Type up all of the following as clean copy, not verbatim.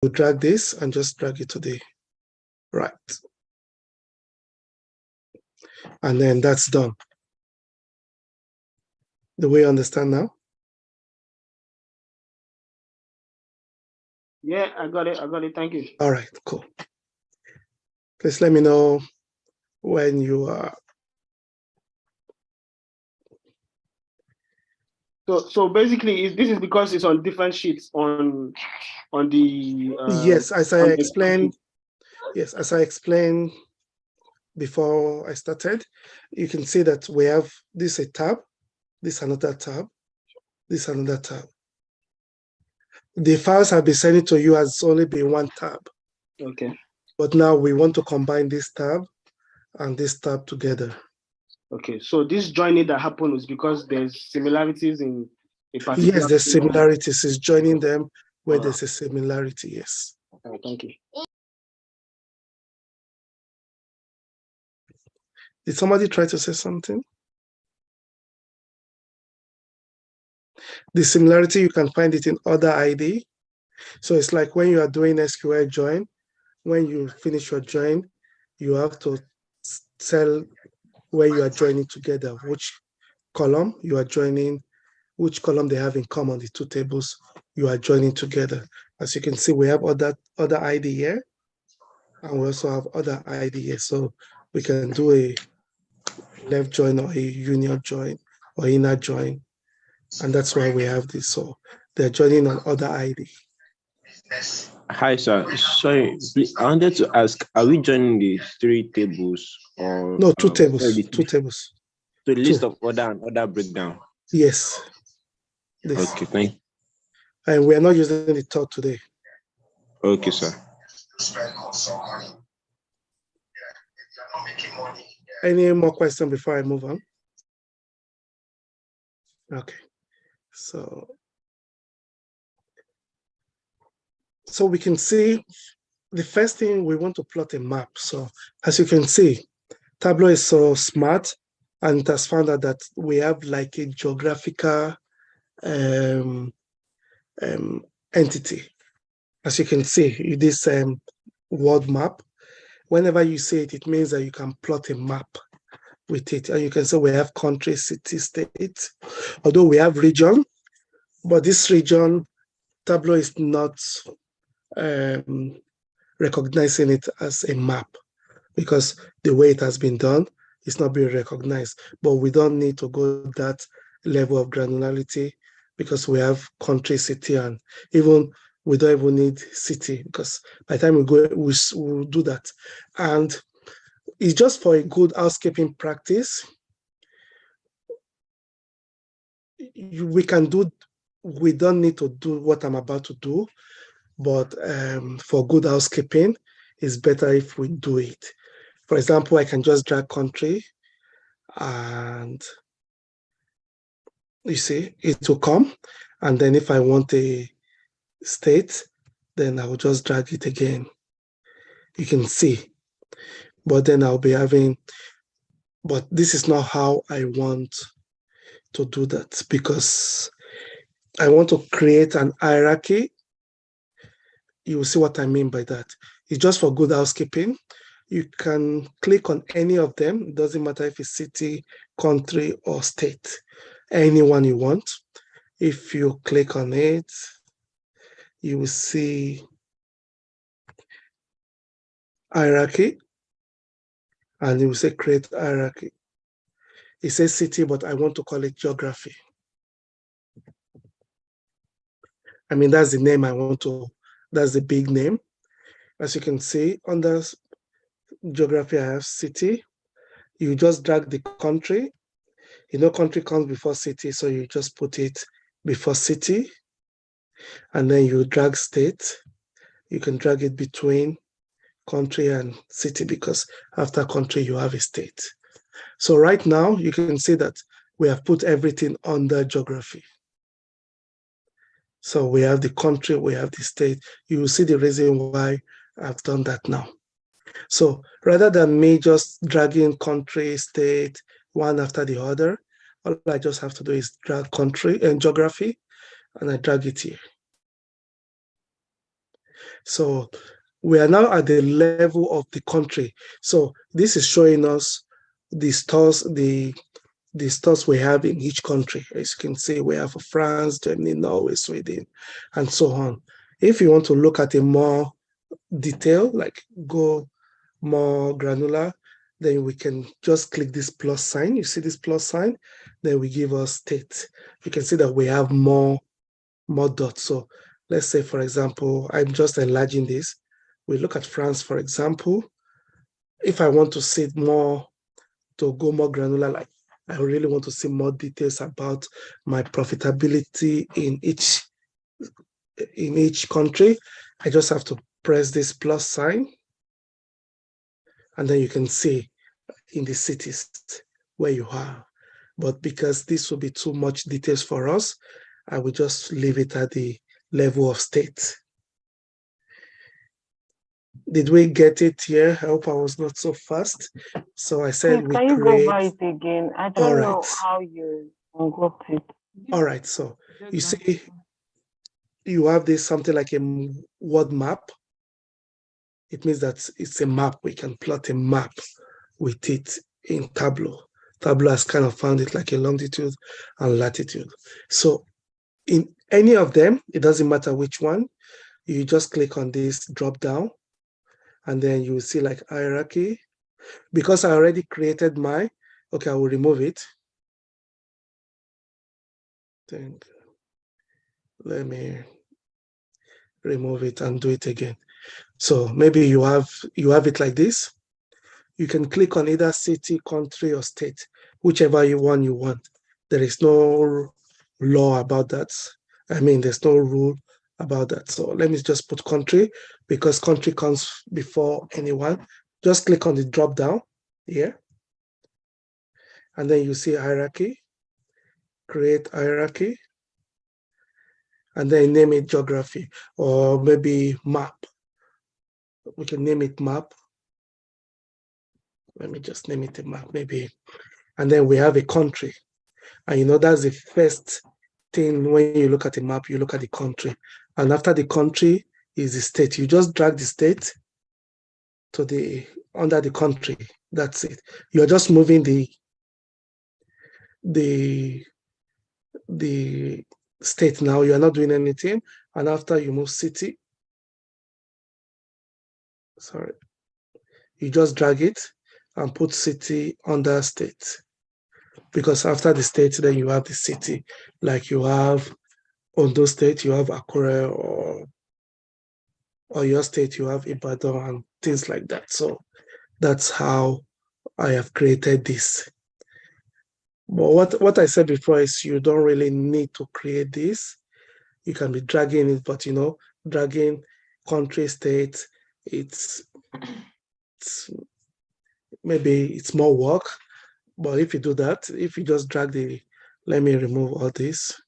will drag this and just drag it to the right. And then that's done. Do we understand now? Yeah, I got it. Thank you. All right, cool. Please let me know when you are. So basically, this is because it's on different sheets on the. Yes, as I explained. Yes, as I explained before I started, you can see that we have this a tab, this another tab, this another tab. The files have been sent to you as only been one tab. Okay. But now we want to combine this tab and this tab together. Okay, so this joining that happened was because there's similarities in a particular. Yes, there's similarities. It's joining them where there's a similarity. Yes. Okay, thank you. Did somebody try to say something? The similarity, you can find it in other ID. So it's like when you are doing SQL join, when you finish your join, you have to tell where you are joining together, which column you are joining, which column they have in common, the two tables you are joining together. As you can see, we have other ID here, and we also have other ID here. So we can do a left join or a union join or inner join, and that's why we have this. So they're joining on other ID. Hi, sir. Sorry, I wanted to ask, are we joining the three tables or no, two tables? Two tables. So the list of order and order breakdown. Yes. This. Okay, thank you. And we are not using the third today. Okay, sir. Any more questions before I move on? Okay. So we can see the first thing we want to plot a map. So as you can see, Tableau is so smart and it has found out that we have like a geographical entity. As you can see, this world map, whenever you see it, it means that you can plot a map with it. And you can say we have country, city, state, although we have region, but this region, Tableau is not recognizing it as a map because the way it has been done is not being recognized. But we don't need to go that level of granularity because we have country, city, and even we don't even need city because by the time we go, we'll do that. And it's just for a good housekeeping practice. We don't need to do what I'm about to do, but for good housekeeping, it's better if we do it. For example, I can just drag country and you see, it will come. And then if I want a state, then I will just drag it again. You can see, but then I'll be having, but this is not how I want to do that because I want to create an hierarchy. You will see what I mean by that. It's just for good housekeeping. You can click on any of them. It doesn't matter if it's city, country, or state, any one you want. If you click on it, you will see hierarchy, and you will say create hierarchy. It says city, but I want to call it geography. I mean, that's the name I want to, that's the big name. As you can see, under geography, I have city. You just drag the country. You know, country comes before city, so you just put it before city. And then you drag state. You can drag it between country and city because after country, you have a state. So right now, you can see that we have put everything under geography. So we have the country, we have the state. You will see the reason why I've done that now. So rather than me just dragging country, state, one after the other, all I just have to do is drag country and geography, and I drag it here. So we are now at the level of the country. So this is showing us the stores, the stores we have in each country. As you can see, we have France, Germany, Norway, Sweden, and so on. If you want to look at a more detail, like go more granular, then we can just click this plus sign. You see this plus sign, then we give us state. You can see that we have more dots. So let's say, for example, I'm just enlarging this. We look at France, for example. If I want to see more, to go more granular, like I really want to see more details about my profitability in each country, I just have to press this plus sign, and then you can see in the cities where you are. But because this will be too much details for us, I will just leave it at the level of state. Did we get it here? I hope I was not so fast. So I said we Can you create. go by it again? I All don't right. know how you got it. All right. So you see, you have this something like a word map. It means that it's a map. We can plot a map with it in Tableau. Tableau has kind of found it like a longitude and latitude. So in any of them, it doesn't matter which one, you just click on this drop down, and then you will see like hierarchy. Because I already created my, okay, I will remove it. Then let me remove it and do it again. So maybe you have it like this. You can click on either city, country, or state, whichever one you want. There is no law about that. I mean, there's no rule about that. So let me just put country, because country comes before anyone. Just click on the drop down here, and then you see hierarchy, create hierarchy, and then name it geography, or maybe map. We can name it map. Let me just name it a map, maybe. And then we have a country. And that's the first thing when you look at a map, you look at the country. And after the country is the state. You just drag the state to under the country. That's it. You're just moving the state now. You are not doing anything. And after you move city, sorry, you just drag it and put city under state. Because after the state, then you have the city. Like you have Ondo State, you have Akure, or your state, you have Ibadan and things like that. So that's how I have created this. But what I said before is you don't really need to create this. You can be dragging it, but dragging country, state, it's maybe it's more work. But if you do that, if you just drag let me remove all this.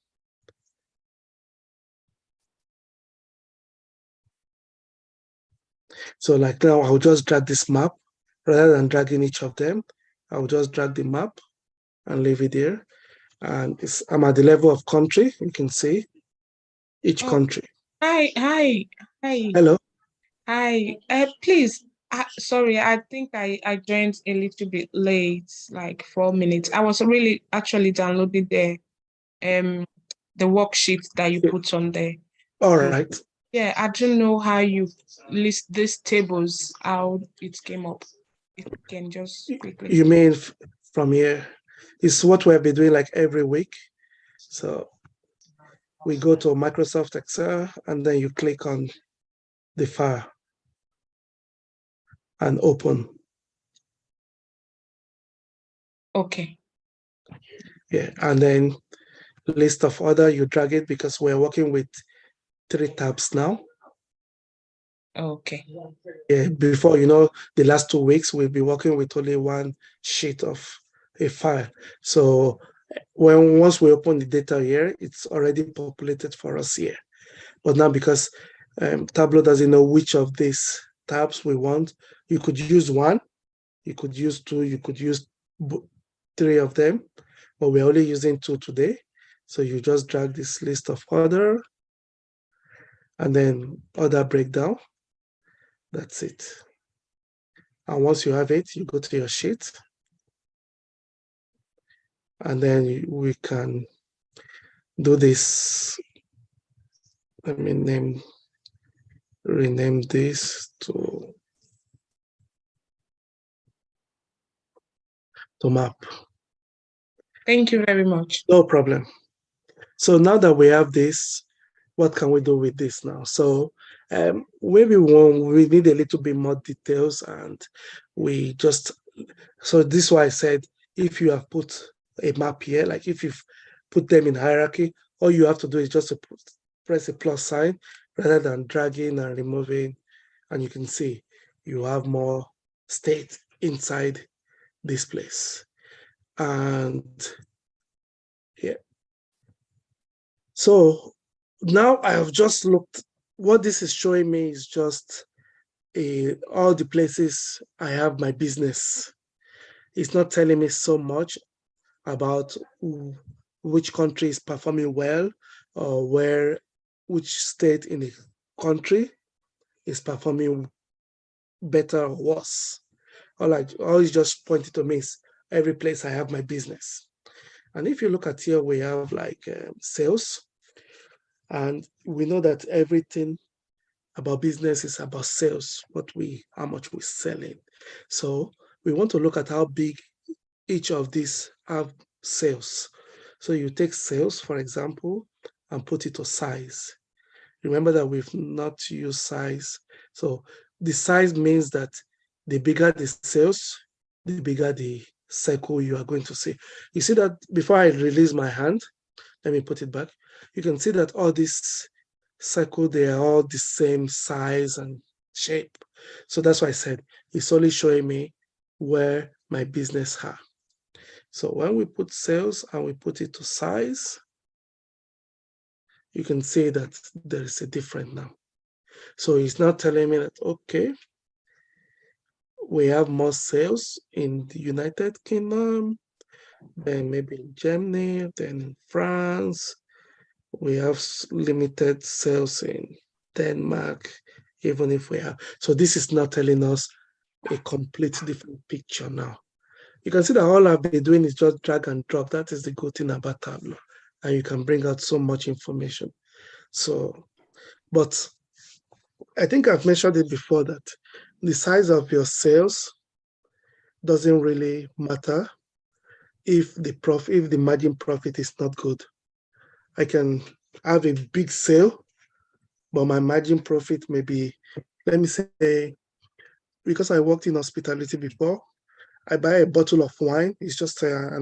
So like now, I'll just drag this map rather than dragging each of them. I'll just drag the map and leave it there. And I'm at the level of country. You can see each country. Hi. Hello. Hi. Please. Sorry, I think I joined a little bit late, like 4 minutes. I was really actually downloading the worksheet that you put on there. All right. Yeah, I don't know how you list these tables, how it came up. It can just quickly. You mean from here? It's what we've been doing like every week. So we go to Microsoft Excel, and then you click on the file and open. Okay. Yeah, and then list of order, you drag it because we're working with 3 tabs now. Okay. Yeah, before, the last 2 weeks, we'll be working with only one sheet of a file. So once we open the data here, it's already populated for us here. But now because Tableau doesn't know which of these tabs we want, you could use one, you could use 2, you could use 3 of them, but we're only using 2 today. So you just drag this list of order, and then order breakdown. That's it. And once you have it, you go to your sheet. And then we can do this. Let me rename this to map. Thank you very much. No problem. So now that we have this, what can we do with this now? So maybe we need a little bit more details, and so this is why I said, if you have put a map here, like if you've put them in hierarchy, all you have to do is just to press a plus sign rather than dragging and removing, and you can see you have more state inside this place. And yeah, so now I have just looked. What this is showing me is just all the places I have my business. It's not telling me so much about which country is performing well, or which state in the country is performing better or worse. All it's just pointed to me is every place I have my business. And if you look at here, we have like sales, and we know that everything about business is about sales, how much we're selling. So we want to look at how big each of these have sales. So you take sales, for example, and put it to size. Remember that we've not used size. So the size means that the bigger the sales, the bigger the circle you are going to see. You see that before I release my hand, let me put it back. You can see that all these circle, they are all the same size and shape. So that's why I said it's only showing me where my business are. So when we put sales and we put it to size, you can see that there is a difference now. So it's not telling me that, okay, we have more sales in the United Kingdom, then maybe in Germany, then in France. We have limited sales in Denmark, even if we have. So this is not telling us a complete different picture now. You can see that all I've been doing is just drag and drop. That is the good thing about Tableau. And you can bring out so much information. So, but I think I've mentioned it before that the size of your sales doesn't really matter if the margin profit is not good. I can have a big sale, but my margin profit may be, let me say, because I worked in hospitality before, I buy a bottle of wine. It's just I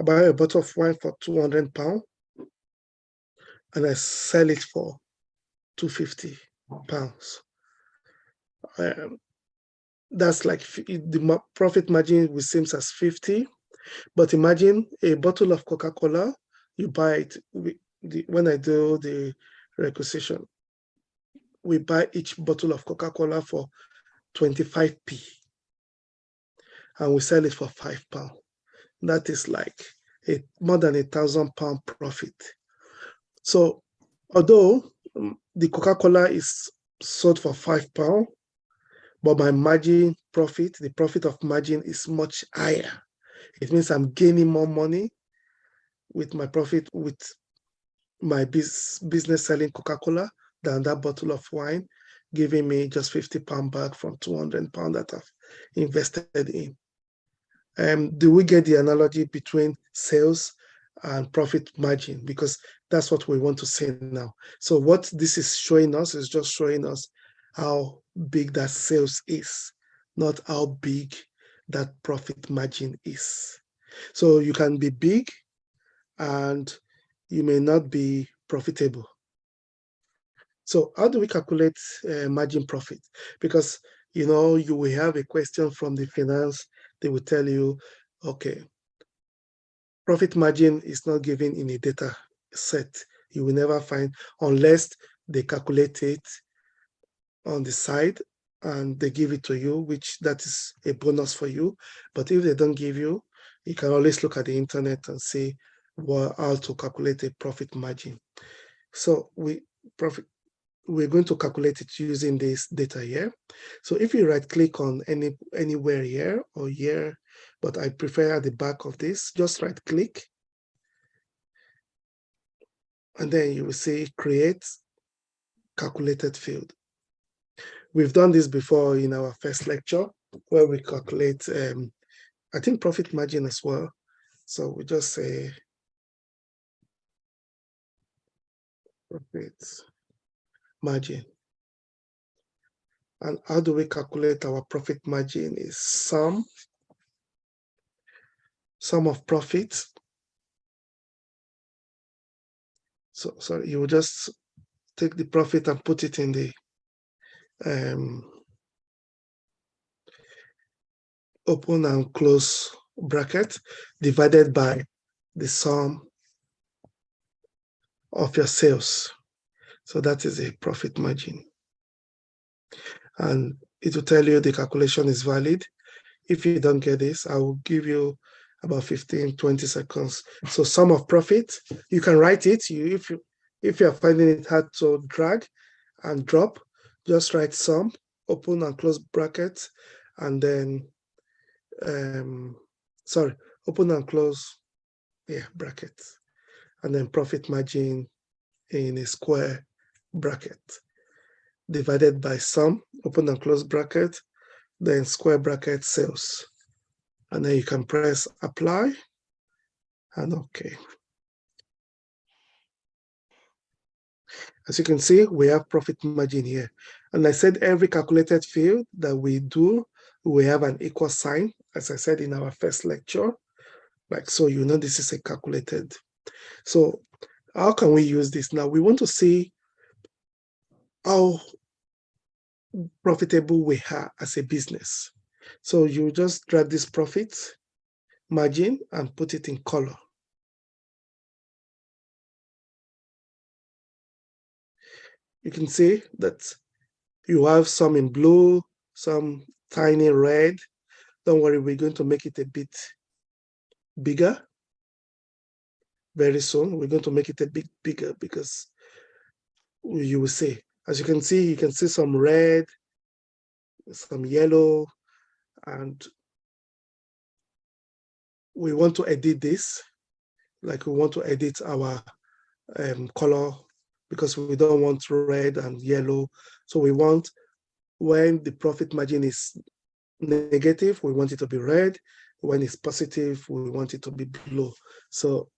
buy a bottle of wine for £200, and I sell it for £250. That's like the profit margin will seem as 50, but imagine a bottle of Coca-Cola, you buy it, when I do the requisition, we buy each bottle of Coca-Cola for 25p, and we sell it for £5. That is like more than £1,000 profit. So although the Coca-Cola is sold for £5, but my margin profit, the profit of margin is much higher. It means I'm gaining more money with my profit with my business selling Coca-Cola than that bottle of wine, giving me just £50 back from £200 that I've invested in. Do we get the analogy between sales and profit margin? Because that's what we want to say now. So what this is showing us is just showing us how big that sales is, not how big that profit margin is. So you can be big and you may not be profitable. So how do we calculate margin profit? Because you will have a question from the finance. They will tell you, okay, profit margin is not given in a data set. You will never find, unless they calculate it on the side and they give it to you, which that is a bonus for you. But if they don't give you, you can always look at the internet and see how to calculate a profit margin. So we're going to calculate it using this data here. So if you right click on anywhere here or here, but I prefer at the back of this, just right click. And then you will say create calculated field. We've done this before in our first lecture where we calculate, I think, profit margin as well. So we just say profit margin. And how do we calculate our profit margin is sum of profits. So sorry, you will just take the profit and put it in the open and close bracket divided by the sum of your sales. So that is a profit margin. And it will tell you the calculation is valid. If you don't get this, I will give you about 15, 20 seconds. So sum of profit, you can write it. If you're finding it hard to drag and drop, just write sum, open and close brackets, and then, open and close, brackets, and then profit margin in a square bracket, divided by sum, open and close bracket, then square bracket sales. And then you can press apply and OK. As you can see, we have profit margin here. And I said every calculated field that we do, we have an equal sign, as I said in our first lecture. Like so, you know this is a calculated. So how can we use this now? We want to see how profitable we are as a business. So you just drag this profit margin and put it in color. You can see that you have some in blue, some tiny red. Don't worry, we're going to make it a bit bigger very soon. We're going to make it a bit bigger because you will see, as you can see some red, some yellow, and we want to edit this, like we want to edit our color because we don't want red and yellow. So we want, when the profit margin is negative, we want it to be red. When it's positive, we want it to be blue. So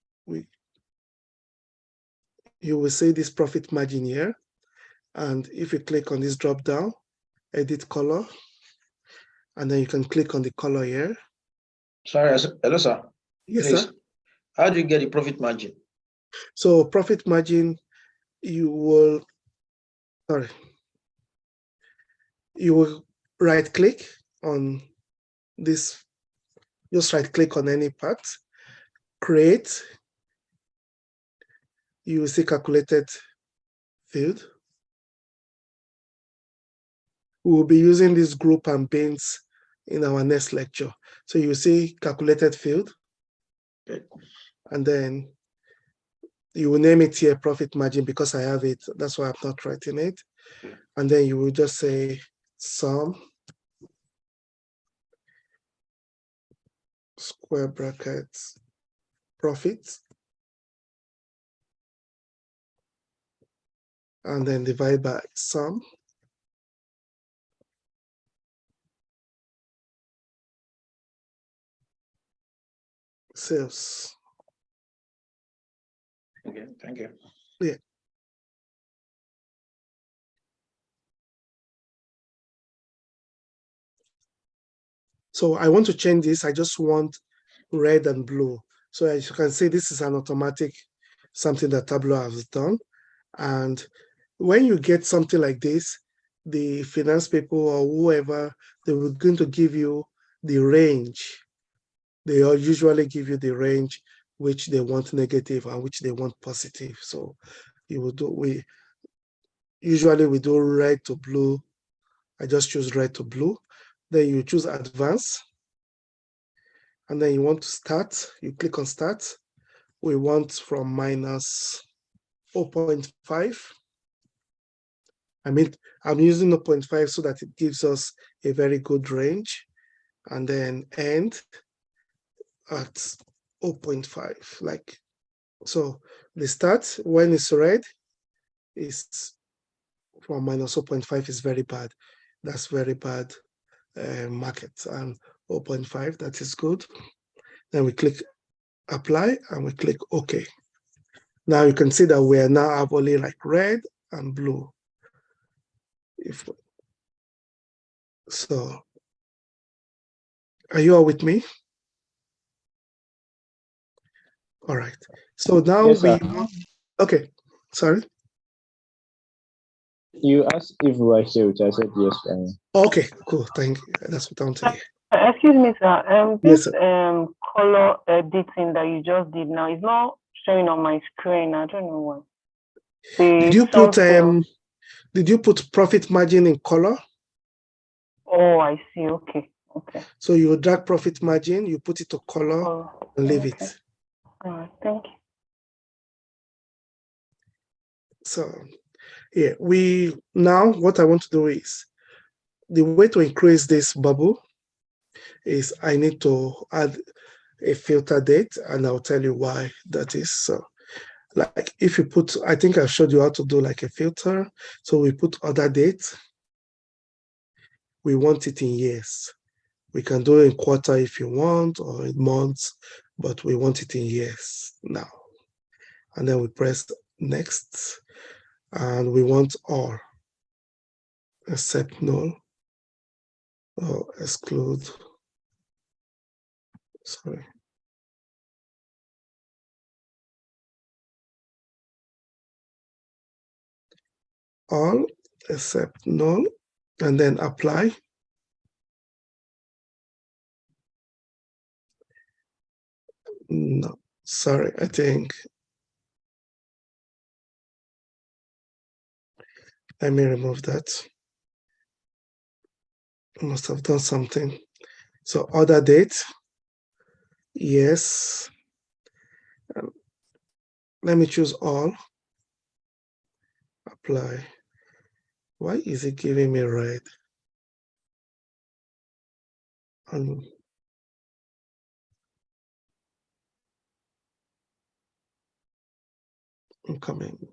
you will see this profit margin here. And if you click on this drop down, edit color, and then you can click on the color here. Sorry, hello, sir. Yes, Please. sir. How do you get the profit margin? So profit margin, you will right click on this, just right click on any part, create, you will see calculated field. We will be using this group and bins in our next lecture. So you see calculated field, and then you will name it here profit margin because I have it. That's why I'm not writing it. And then you will just say sum, square brackets, profit, and then divide by sum, sales. Okay, thank you. Yeah. So I want to change this. I just want red and blue. So as you can see, this is an automatic, something that Tableau has done. And when you get something like this, the finance people or whoever, they were going to give you the range. They all usually give you the range which they want negative and which they want positive. So you will do, usually we do red to blue. I just choose red to blue. Then you choose advanced. And then you want to start, you click on start. We want from minus 0.5 I mean, I'm using 0.5 so that it gives us a very good range, and then end at 0.5, like so. The start when it's red is from minus 0.5 is very bad. That's very bad market, and 0.5, that is good. Then we click apply and we click OK. Now you can see that we are now have only like red and blue. So, are you all with me? All right. So now Yes, we sir. want, okay, sorry. You asked if we were here, which I said yes. Okay, cool. Thank you. That's what I'm saying. Excuse me, sir. Yes, This sir. color editing that you just did now is not showing on my screen. I don't know why. Did you put profit margin in color? Oh, I see. Okay. Okay. So you drag profit margin, you put it to color, and leave okay. it. All right. Thank you. So yeah, now what I want to do is the way to increase this bubble is I need to add a filter date, and I'll tell you why that is. So like if you put, I think I showed you how to do like a filter. So we put other date. We want it in years. We can do it in quarter if you want, or in months, but we want it in years now. And then we press next, and we want all except null or exclude. Sorry. All except null, and then apply. No, sorry, I think. Let me remove that. I must have done something. So other date, yes. Let me choose all. Apply. Why is it giving me red? I'm coming.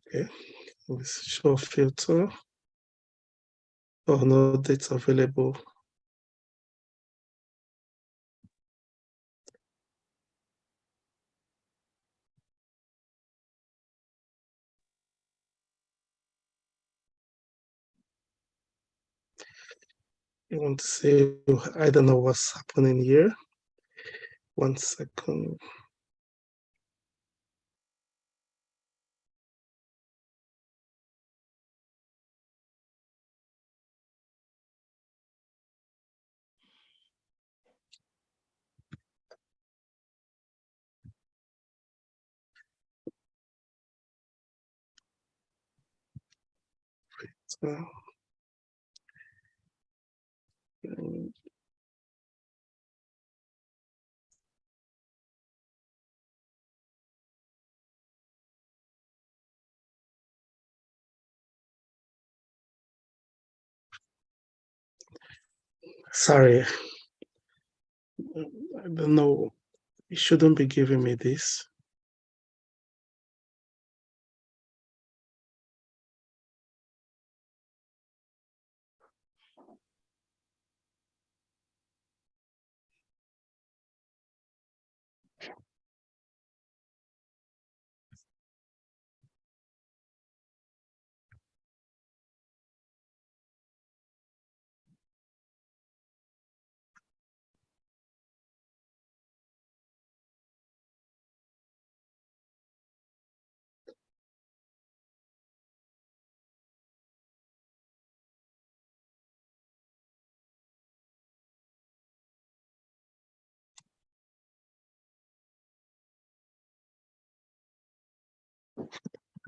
Okay, let's show filter. Oh, no dates available. You want to say, I don't know what's happening here. 1 second. So, sorry, I don't know. It shouldn't be giving me this.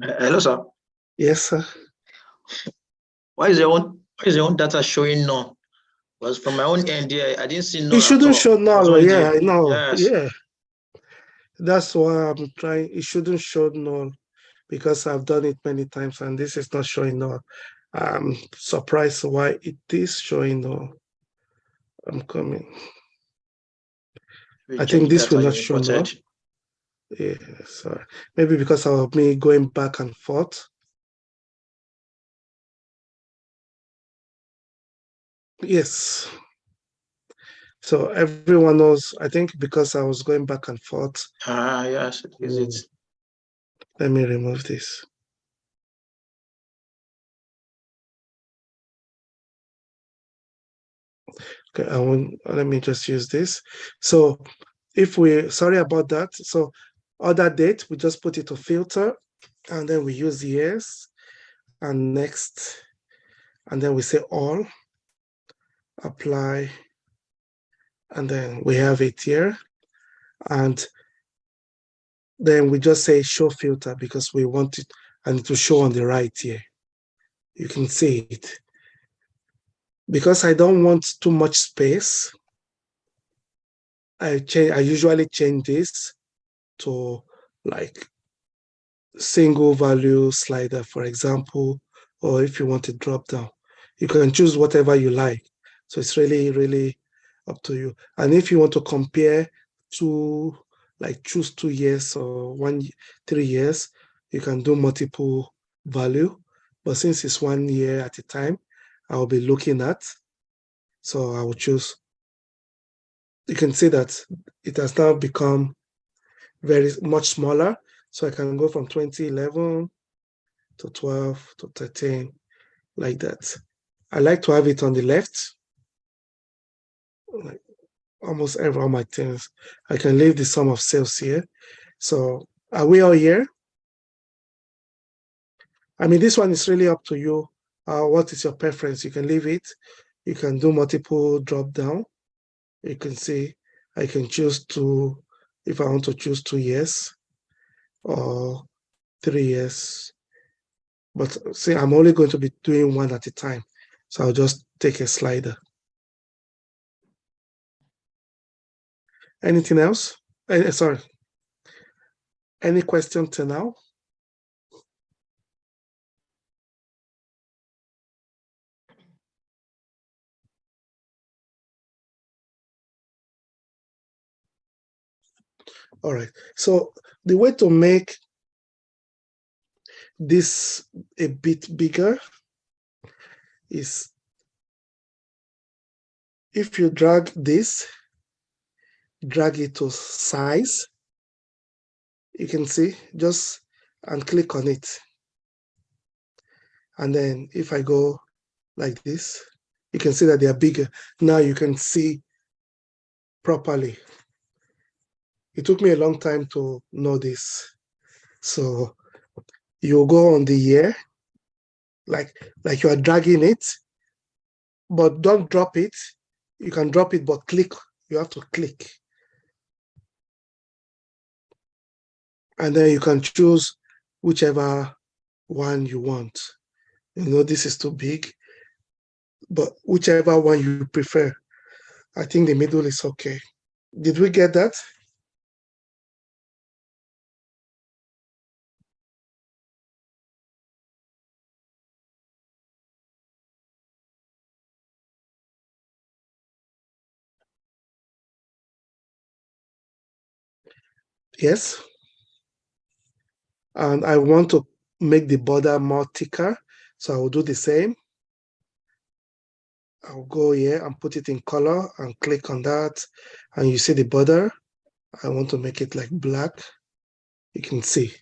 Hello, sir. Yes, sir. Why is your own data showing none? Because from my own end here, I didn't see none It shouldn't at all. show It was null. only Yeah, there. I know. Yes. Yeah. That's why I'm trying. It shouldn't show null because I've done it many times and this is not showing null. I'm surprised why it is showing null. I'm coming. We I change think this will data you not show null. imported. Yeah, sorry. Maybe because of me going back and forth. Yes. So everyone knows, I think because I was going back and forth. Yes, is it? Let me remove this. Okay, let me just use this. So sorry about that. So other date, we just put it to filter and then we use years and next, and then we say all, apply, and then we have it here. And then we just say show filter because we want it and to show on the right here. You can see it. Because I don't want too much space, I usually change this to like single value slider, for example, or if you want to drop down, you can choose whatever you like. So it's really, really up to you. And if you want to compare like choose 2 years or 3 years, you can do multiple value. But since it's 1 year at a time, I'll be looking at. So I will choose. You can see that it has now become very much smaller. So I can go from 2011 to 12 to 13, like that. I like to have it on the left, like almost every all my things. I can leave the sum of sales here. So are we all here? I mean, this one is really up to you. What is your preference? You can leave it. You can do multiple drop down. You can see I can choose if I want to choose 2 years or 3 years. But see, I'm only going to be doing one at a time. So I'll just take a slider. Anything else? Sorry. Any question till now? All right. So the way to make this a bit bigger is if you drag it to size, you can see just and click on it. And then if I go like this, you can see that they are bigger. Now you can see properly. It took me a long time to know this. So you go on the year, like you are dragging it, but don't drop it. You can drop it, but click. You have to click. And then you can choose whichever one you want. You know, this is too big, but whichever one you prefer. I think the middle is okay. Did we get that? Yes. And I want to make the border more thicker, so I will do the same. I'll go here and put it in color and click on that. And you see the border. I want to make it like black. You can see.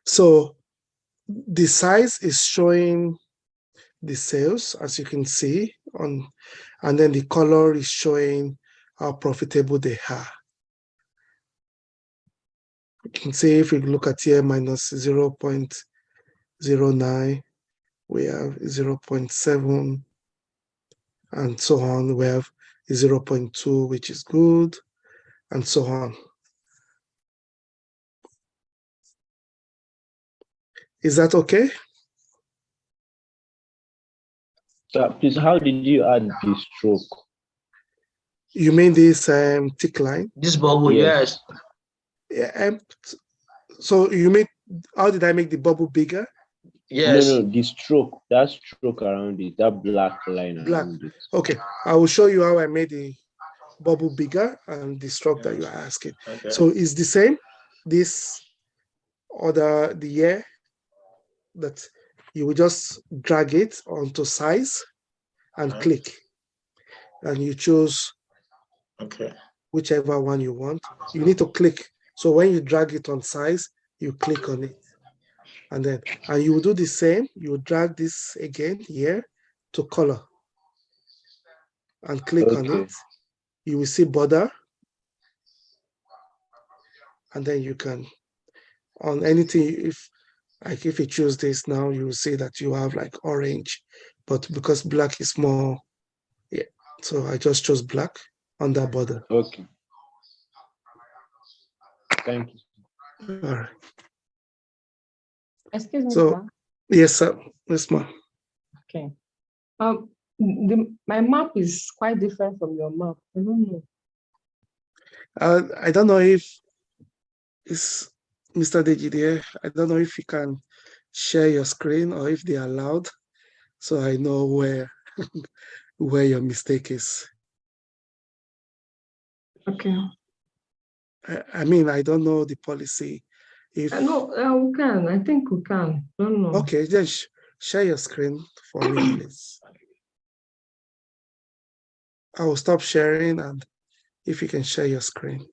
So the size is showing the sales, as you can see, and then the color is showing how profitable they are. You can see if we look at here, minus 0.09, we have 0.7, and so on. We have 0.2, which is good, and so on. Is that okay? So please, how did you add the stroke? You mean this thick line? This bubble, Yes. Yeah. So you made, how did I make the bubble bigger? yes. No, the stroke, that stroke around it, that black line Black. around it. Okay, I will show you how I made the bubble bigger and the stroke that you are asking. Okay. So it's the same. This the year that you will just drag it onto size and click, and you choose whichever one you want. You need to click. So when you drag it on size, you click on it, and you will do the same. You drag this again here to color and click on it. You will see border, and then you can, on anything, if you choose this now, you will see that you have like orange, but because black is more, yeah, so I just chose black on that border. Okay. Thank you. All right. Excuse me, So, sir. yes, sir. Yes, ma'am. Okay. My map is quite different from your map. I don't know. I don't know if it's Mr. Dejide. I don't know if you can share your screen or if they are allowed, so I know where where your mistake is. Okay. I mean, I don't know the policy. If No, we can. I think we can. Don't know. okay, just share your screen for me, please. I will stop sharing, and if you can share your screen.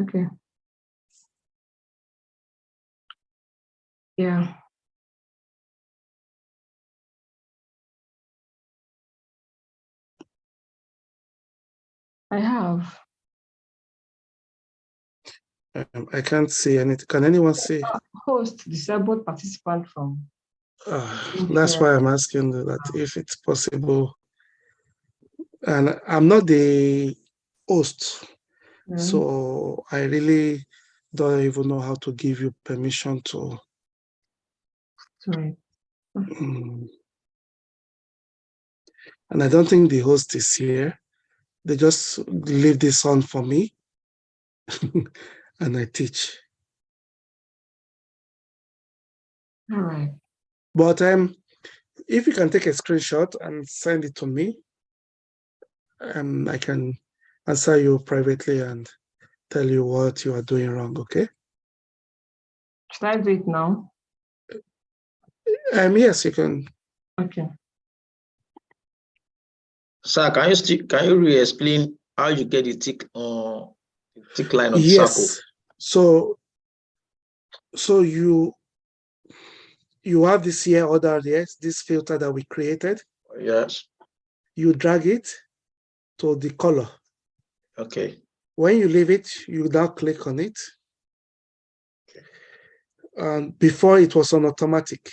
Okay. Yeah. I have. I can't see anything. Can anyone see? Host disabled participant from. That's why I'm asking that if it's possible. And I'm not the host, so I really don't even know how to give you permission to. Sorry. And I don't think the host is here. They just leave this on for me, and I teach. All right. But if you can take a screenshot and send it to me, I can answer you privately and tell you what you are doing wrong, okay? Should I do it now? Yes, you can. Okay. Sir, can you re-explain how you get the tick line on the circle? Yes. So you have this here order, yes, this filter that we created. Yes. You drag it to the color. Okay. When you leave it, you now click on it. And before it was on automatic.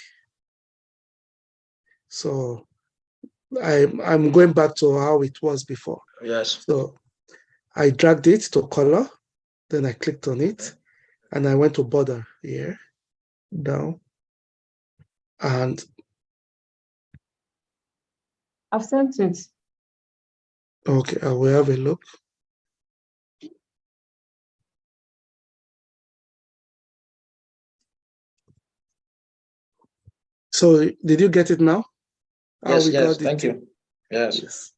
So I'm going back to how it was before. Yes. So I dragged it to color, then I clicked on it, and I went to border here, down, and I've sent it. okay, I will have a look. So did you get it now? Yes, yes, thank you. Yes.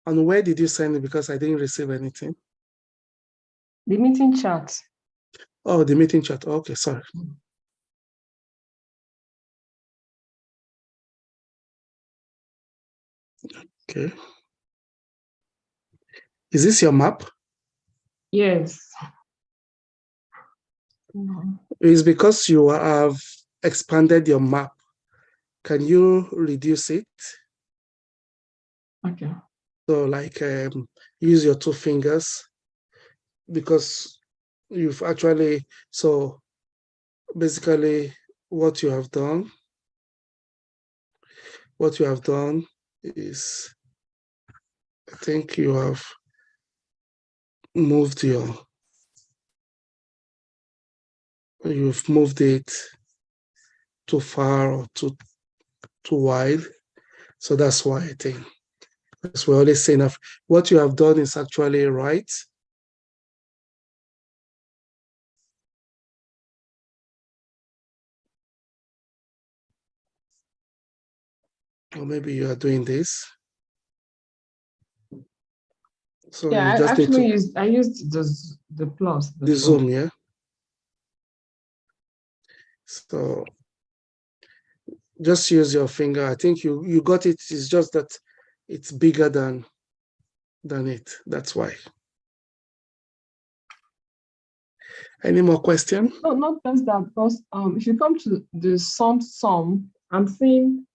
And where did you send it? Because I didn't receive anything. The meeting chat. Oh, the meeting chat. Okay, sorry. Okay. Is this your map? Yes. It's because you have expanded your map. Can you reduce it? Okay. So like use your 2 fingers, because you've actually, so basically what you have done is, I think you have moved you've moved it too far or too wide. So that's why I think, as we're always saying, what you have done is actually right. Or maybe you are doing this. So Yeah, you I just need actually to used the plus the before. zoom, yeah. So just use your finger. I think you got it. It's just that it's bigger than it. That's why. Any more question? No, not just that, because if you come to the sum, I'm seeing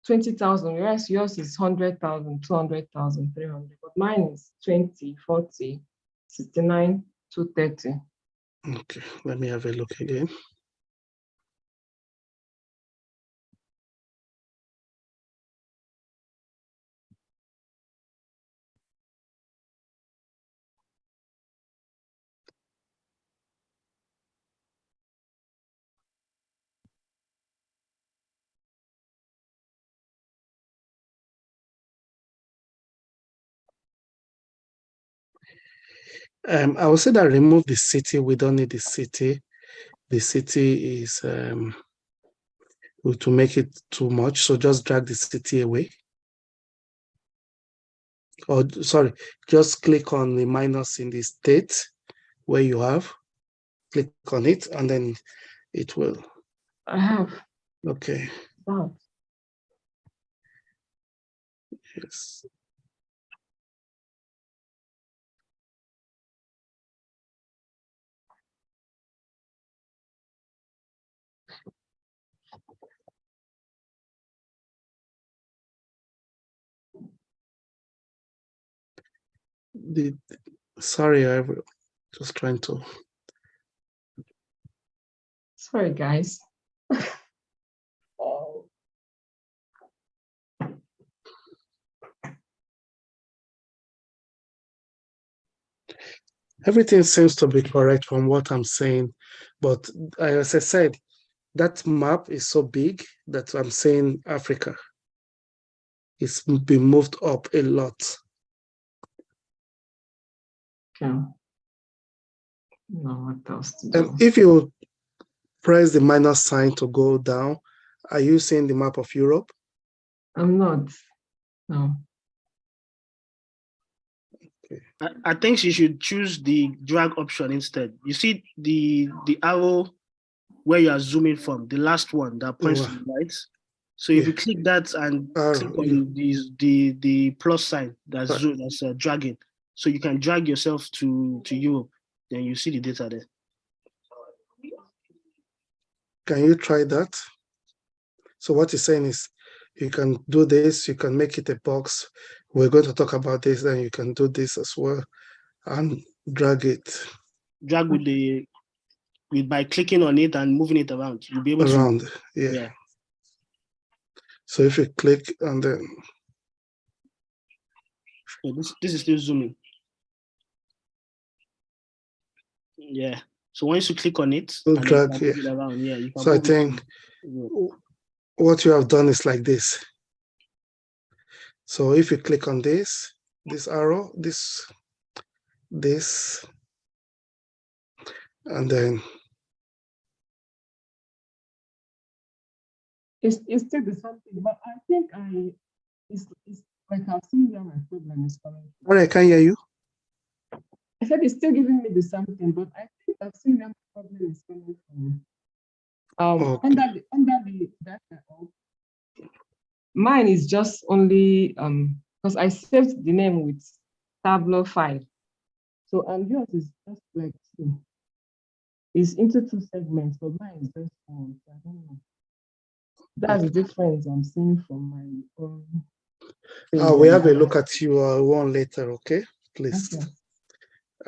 20,000, whereas yours is 100,000, 200,000, 300, but mine is 20, 40, 69, 230. Okay, let me have a look again. I would say that remove the city. We don't need the city. The city is to make it too much. So just drag the city away. Or sorry, just click on the minus in the state where you have. Click on it, and then it will. I have. Okay. Wow. Yes. Sorry, I was just trying to. Sorry, guys. Oh. Everything seems to be correct from what I'm saying, but as I said, that map is so big that I'm saying Africa. It's been moved up a lot. Okay. No, what else to do? And if you press the minus sign to go down, are you seeing the map of Europe? I'm not. No. I think she should choose the drag option instead. You see the arrow where you are zooming from, the last one that points to the right. So if you click that and click on the plus sign that's dragging, so you can drag yourself to Europe, then you see the data there. Can you try that? So what he's saying is, you can do this, you can make it a box. We're going to talk about this, then you can do this as well and drag it. Drag by clicking on it and moving it around. You'll be able to. Yeah. So if you click and then. Yeah, this is still zooming. Yeah. So once you click on it, and drag you can move it around. Yeah, you can. So I think what you have done is like this. So if you click on this arrow, this, and then it's still the same thing, but I think it's like I've seen where my problem is coming from. All right, I can't hear you. I said it's still giving me the same thing, but I think I've seen where my problem is coming from. Okay. Under the data, mine is just only because I saved the name with Tableau 5. So and yours is just like two. It's into two segments, but mine is just one. So I don't know. That's the difference I'm seeing from my own. We have a look at your one later, okay? Please. Okay.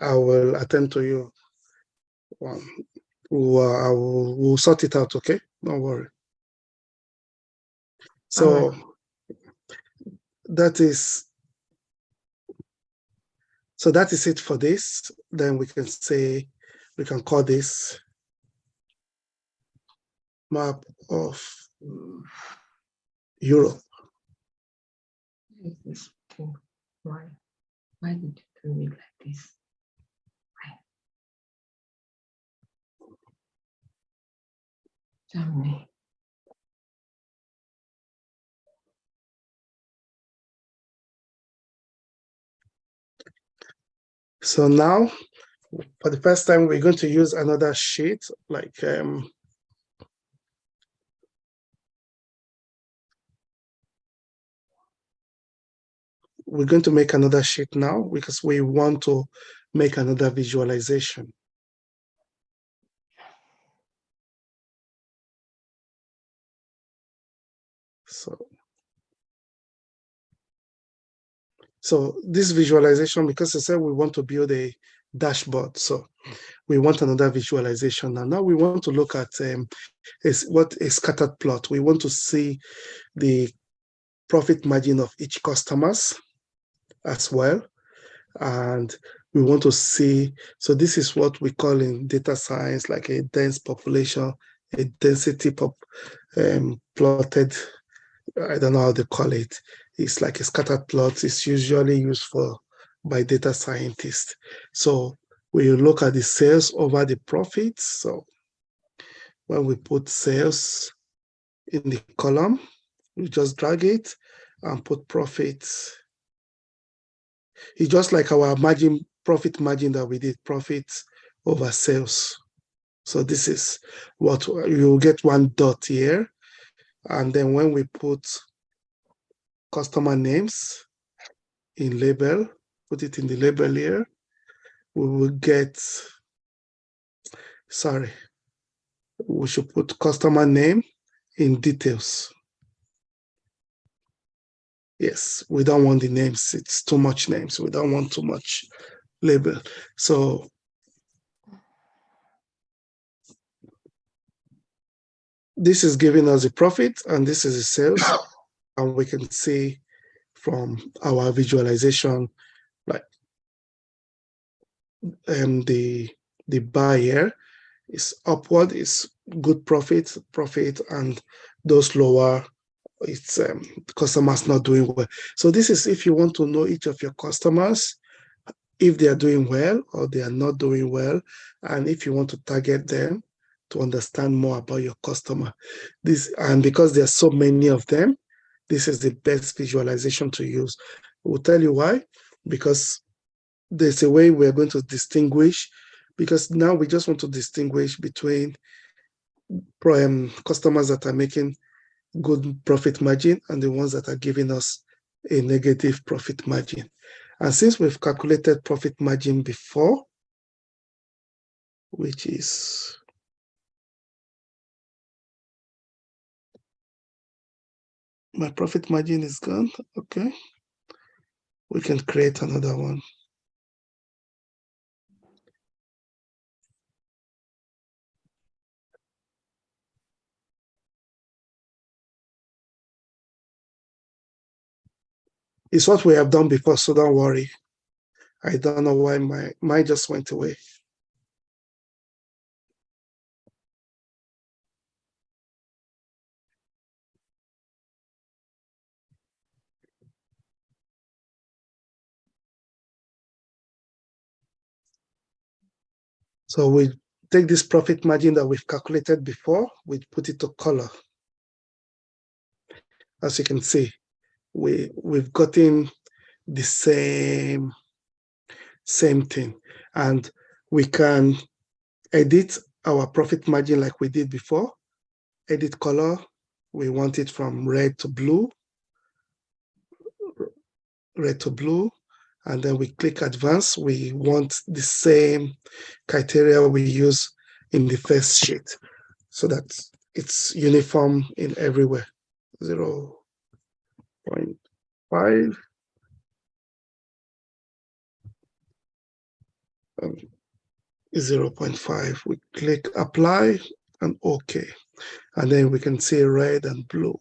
I will attend to you one we'll sort it out, okay? Don't worry. So right. that is it for this. Then we can say, we can call this map of Europe. This thing? Why did you do it like this? Why? Germany. So now, for the first time, we're going to use another sheet, like we're going to make another sheet now because we want to make another visualization. So this visualization, because I said we want to build a dashboard, so we want another visualization. And now we want to look at what a scattered plot. We want to see the profit margin of each customers as well. And we want to see, so this is what we call in data science, like a dense population, a density plotted, I don't know how they call it. It's like a scattered plot. It's usually used by data scientists. So we look at the sales over the profits. So when we put sales in the column, we just drag it and put profits. It's just like our profit margin that we did, profits over sales. So this is what you'll get, one dot here. And then when we put customer names in label, put it in the label here, we will get, we should put customer name in details. Yes, we don't want the names. It's too much names. We don't want too much label. So this is giving us a profit and this is the sales. And we can see from our visualization, like the buyer is upward, is good profit, and those lower, it's customers not doing well. So this is if you want to know each of your customers, if they are doing well or they are not doing well, and if you want to target them to understand more about your customer. And because there are so many of them, this is the best visualization to use. We'll tell you why, because there's a way we're going to distinguish, because now we just want to distinguish between customers that are making good profit margin and the ones that are giving us a negative profit margin. And since we've calculated profit margin before, which is my profit margin is gone, okay, we can create another one. It's what we have done before, so don't worry. I don't know why mine just went away. So we take this profit margin that we've calculated before, we put it to color. As you can see, we've gotten the same thing. And we can edit our profit margin like we did before. Edit color, we want it from red to blue, and then we click advance. We want the same criteria we use in the first sheet so that it's uniform in everywhere. 0.5. 0.5. We click apply and OK. And then we can see red and blue.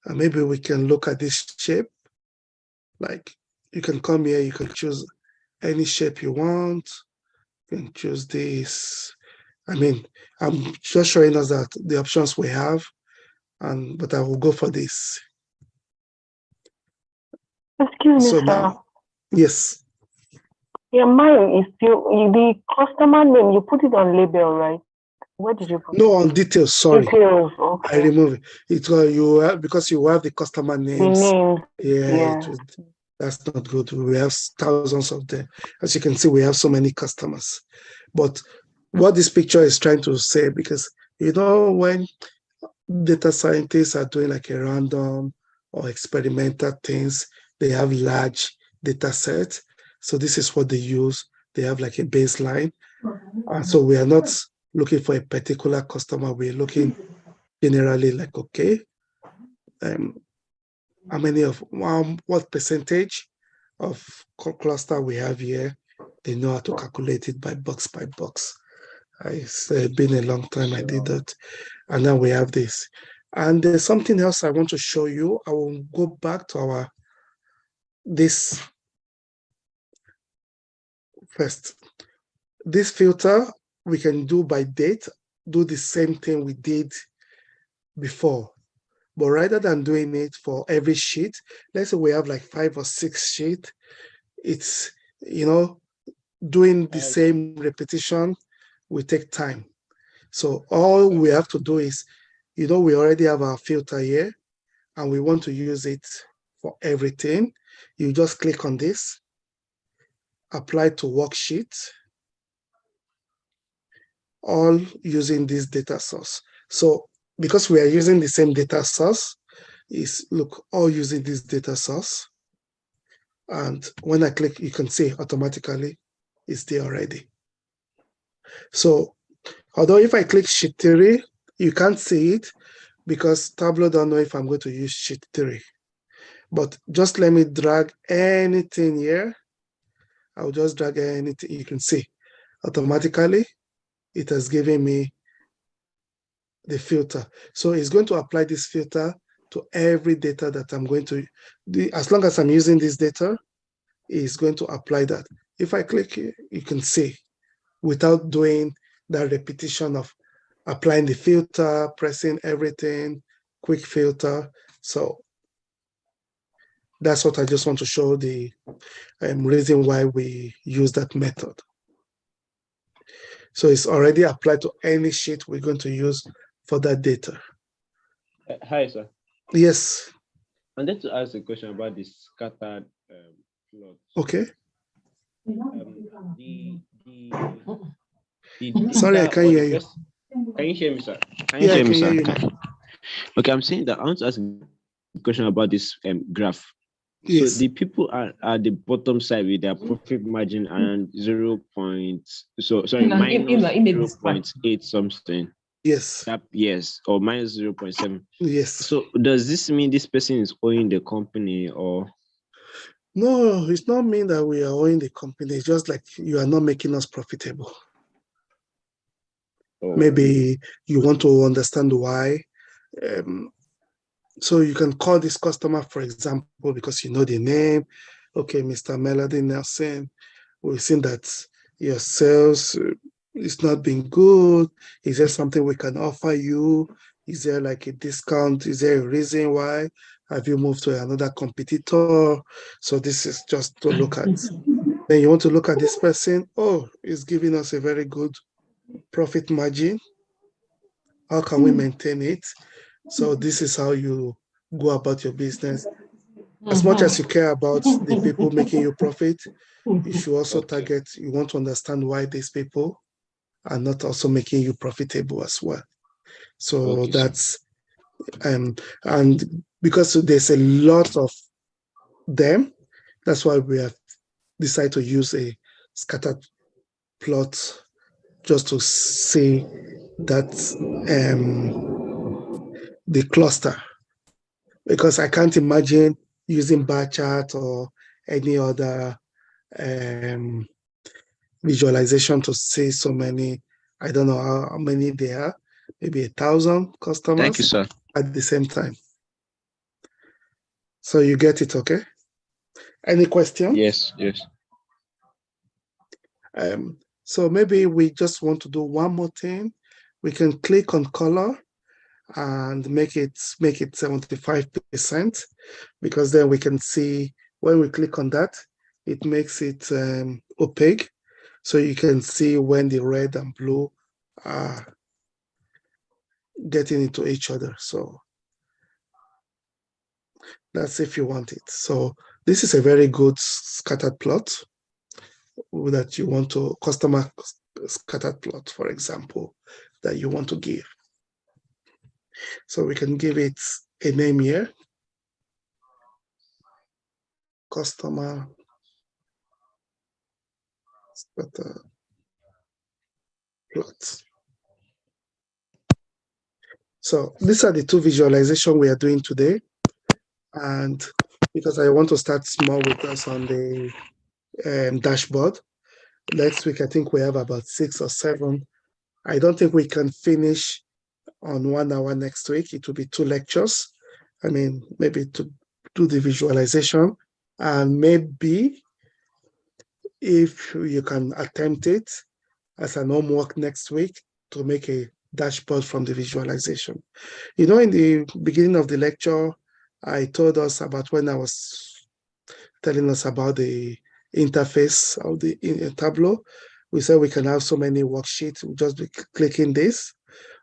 And maybe we can look at this shape. Like you can come here, you can choose any shape you want. You can choose this. I mean, I'm just showing us that the options we have, but I will go for this. Excuse me, So sir. now, yes. Yeah, mine is still the customer name. You put it on label, right? Where did you put No, on details, sorry. Details, okay. I remove it. It's you have, because you have the customer names. The names. Yeah. That's not good. We have thousands of them. As you can see, we have so many customers. But what this picture is trying to say, because when data scientists are doing like a random or experimental things, they have large data sets. So this is what they use. They have like a baseline. And so we are not looking for a particular customer. We're looking generally like, okay, how many of what percentage of cluster we have here. They know how to calculate it by box. It's been a long time I did that. And now we have this. And there's something else I want to show you. I will go back to this first. This filter we can do by date, do the same thing we did before. But rather than doing it for every sheet, let's say we have like 5 or 6 sheets, it's, doing the same repetition will take time. So all we have to do is, we already have our filter here and we want to use it for everything. You just click on this, apply to worksheet, all using this data source. So because we are using the same data source, all using this data source. And when I click, you can see automatically it's there already. So although if I click sheet 3, you can't see it because Tableau don't know if I'm going to use sheet 3. But just let me drag anything here. I'll just drag anything. You can see automatically it has given me the filter. So it's going to apply this filter to every data that I'm going to do. As long as I'm using this data, it's going to apply that. If I click here, you can see without doing that repetition of applying the filter, pressing everything, quick filter. So that's what I just want to show the reason why we use that method. So it's already applied to any sheet we're going to use for that data. Hi, sir. Yes. I wanted to ask a question about the scattered plot. Okay. Sorry, I can't hear you. Can you hear me, sir? Can you hear me, sir? Okay, I'm saying that I want to ask a question about this graph. Yes. So the people are at the bottom side with their profit margin and minus 0.8 something. Yes. Yes, or minus 0.7. Yes. So does this mean this person is owing the company or? No, it's not mean that we are owing the company. It's just like you are not making us profitable. Oh. Maybe you want to understand why. So you can call this customer, for example, because you know the name. Okay, Mr. Melody Nelson, we've seen that your sales is not been good. Is there something we can offer you? Is there like a discount? Is there a reason why? Have you moved to another competitor? So this is just to look at. Then you want to look at this person. Oh, it's giving us a very good profit margin. How can we maintain it? So this is how you go about your business. As much as you care about the people making you profit, you should also target, you want to understand why these people are not also making you profitable as well. So that's, and because there's a lot of them, that's why we have decided to use a scattered plot just to see that the cluster, because I can't imagine using bar chart or any other visualization to see so many, I don't know how many there are, maybe 1,000 customers. Thank you, sir. At the same time. So you get it, okay? Any question? Yes. So maybe we just want to do one more thing. We can click on color and make it 75%, because then we can see when we click on that, it makes it opaque, so you can see when the red and blue are getting into each other. So that's if you want it. So this is a very good scattered plot that you want to, customer scattered plot, for example, that you want to give. So we can give it a name here, customer scatter plot. So these are the two visualization we are doing today. And because I want to start small with us on the dashboard, next week I think we have about 6 or 7. I don't think we can finish on 1 hour next week. It will be 2 lectures. I mean, maybe to do the visualization, and maybe if you can attempt it as an homework next week to make a dashboard from the visualization. You know, in the beginning of the lecture, I told us about when I was telling us about the interface of the Tableau. We said we can have so many worksheets, we just be clicking this.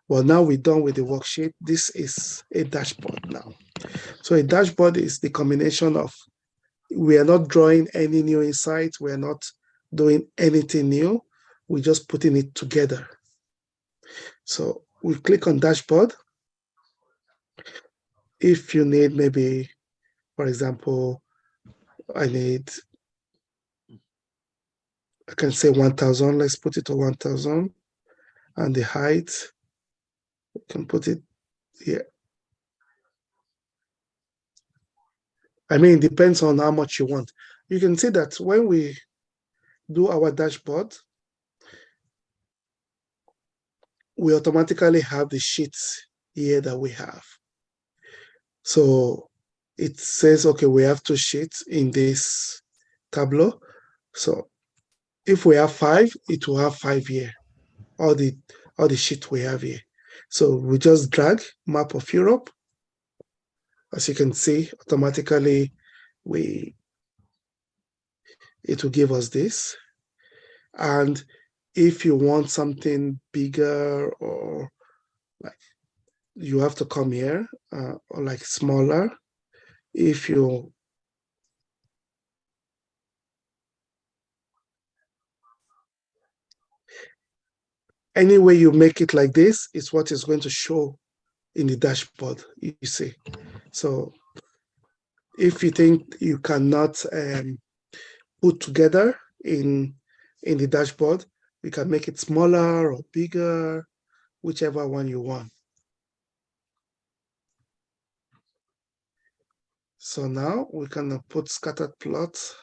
Well, now we're done with the worksheet. This is a dashboard now. So a dashboard is the combination of, we are not drawing any new insights, we are not doing anything new, we're just putting it together. So we click on dashboard. If you need, maybe, for example, I can say 1,000, let's put it to 1,000, and the height, we can put it here. I mean, it depends on how much you want. You can see that when we do our dashboard, we automatically have the sheets here that we have. So it says, okay, we have 2 sheets in this Tableau. So if we have 5, it will have 5 here, all the sheets we have here. So we just drag map of Europe. As you can see, automatically it will give us this. And if you want something bigger, or like, you have to come here, or like smaller. If you any way you make it like this is what is going to show in the dashboard, you see. So if you think you cannot put together in the dashboard, you can make it smaller or bigger, whichever one you want. So now we can put scattered plots.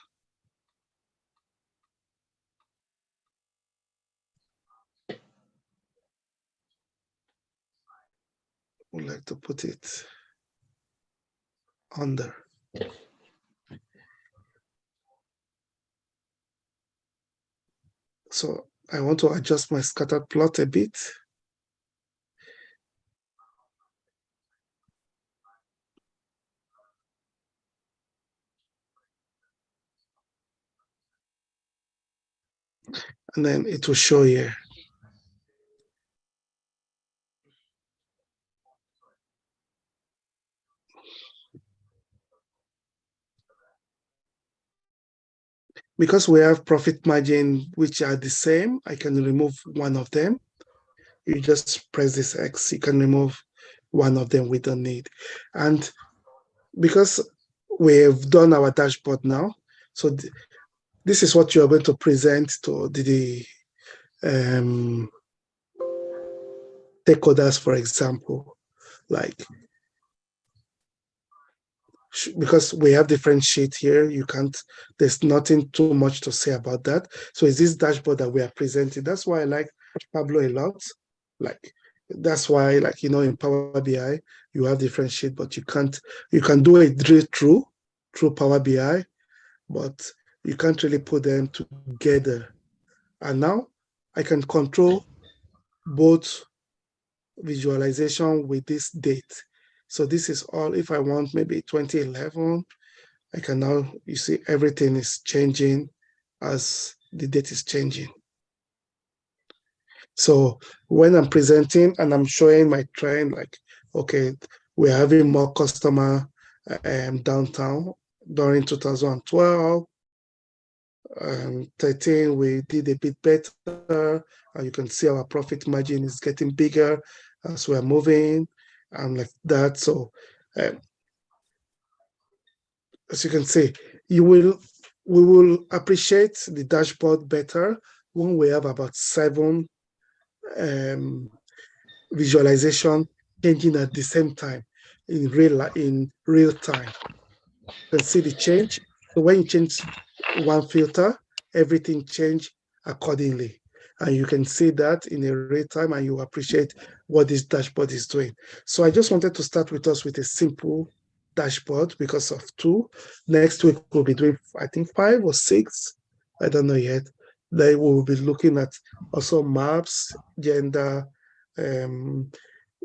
Would like to put it under. So I want to adjust my scattered plot a bit. And then it will show here. Because we have profit margin which are the same, I can remove one of them. You just press this X, you can remove one of them we don't need. And because we have done our dashboard now, so this is what you're going to present to the stakeholders, for example, like because we have different sheet here, there's nothing too much to say about that. So it's this dashboard that we are presenting. That's why I like Tableau a lot. That's why, in Power BI, you have different sheet, but you can do a drill through Power BI, but you can't really put them together. And now I can control both visualization with this date. So this is all. If I want maybe 2011, I can now, you see, everything is changing as the date is changing. So when I'm presenting and I'm showing my trend, okay, we're having more customer downtown during 2012. 13, we did a bit better. You can see our profit margin is getting bigger as we're moving, and like that. So as you can see, we will appreciate the dashboard better when we have about 7 visualization changing at the same time in real time. You can see the change. So when you change one filter, everything change accordingly. And you can see that in a real time, and you appreciate what this dashboard is doing. So I just wanted to start with us with a simple dashboard because of 2. Next week, we'll be doing, I think, 5 or 6. I don't know yet. Then we'll be looking at also maps, gender,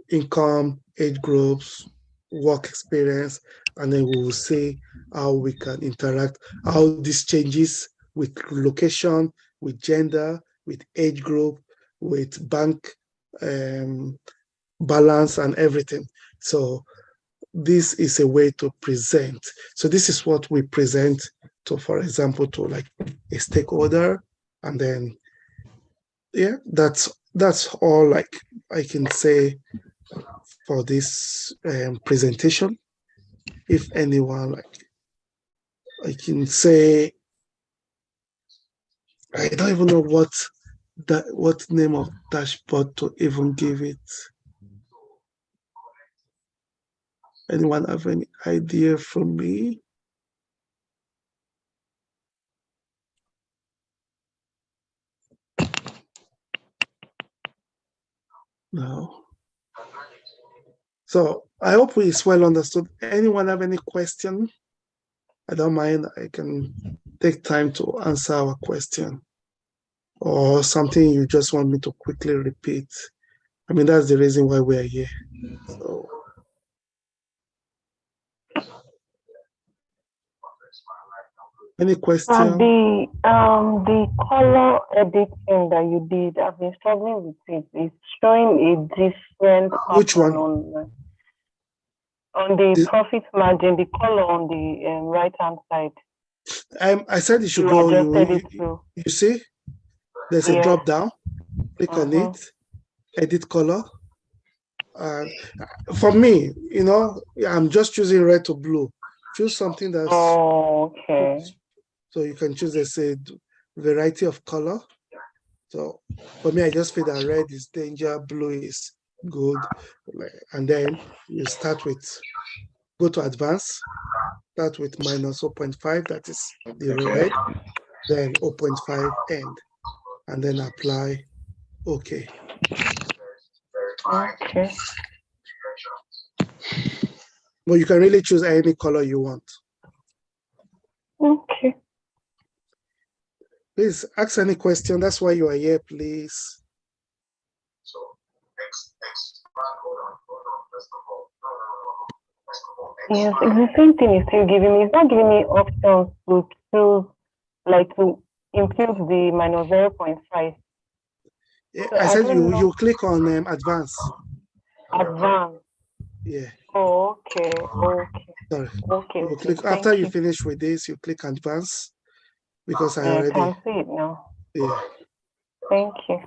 income, age groups, work experience, and then we will see how we can interact, how this changes with location, with gender, with age group, with bank balance and everything. So this is a way to present. So this is what we present to, for example, to like a stakeholder, and then yeah, that's all like I can say for this presentation. If anyone I can say, I don't even know what name of dashboard to even give it. Anyone have any idea from me? No. So I hope it's well understood. Anyone have any question? I don't mind. I can take time to answer our question, or something you just want me to quickly repeat. I mean, that's the reason why we're here. So. Any question? The color editing that you did, I've been struggling with it. It's showing a different pattern. Which one? On the profit margin, the color on the right hand side. I said you should go. You see, there's a drop down. Click on it. Edit color. For me, I'm just choosing red to blue. Choose something that's. Oh, okay. So you can choose a variety of color. So for me, I just feel that red is danger, blue is good. And then you start with, go to advanced, start with minus 0.5, that is the red, then 0.5 end, and then apply OK. Okay. Well, you can really choose any color you want. Okay. Please ask any question. That's why you are here, please. Yes, it's the same thing it's still giving me. It's not giving me options to choose, like to impute the minus 0.5. Yeah, so I said you click on advanced. Advanced. Yeah. Oh, okay. Okay. Sorry. Okay. You click after you finish with this, you click advanced, because I already can see it now. Yeah. Thank you.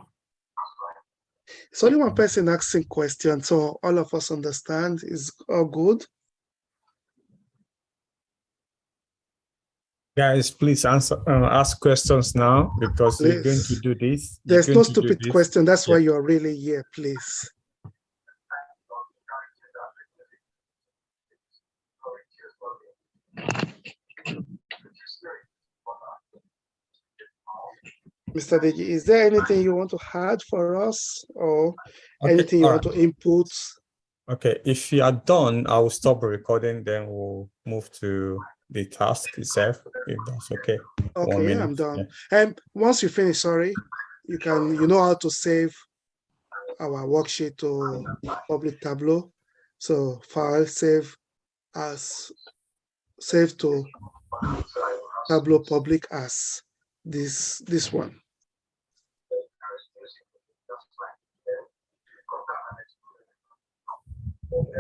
It's only one person asking questions, so all of us understand. Is all good? Guys, please ask questions now, because we're going to do this. There's no stupid question. That's why you're really here, please. Mr. Deji, is there anything you want to add for us or Okay, anything you want to input? Okay, if you are done, I will stop recording, then we'll move to the task itself, if that's okay. Okay, yeah, I'm done. And once you finish, sorry, you know how to save our worksheet to public Tableau. So file save to Tableau public as this one.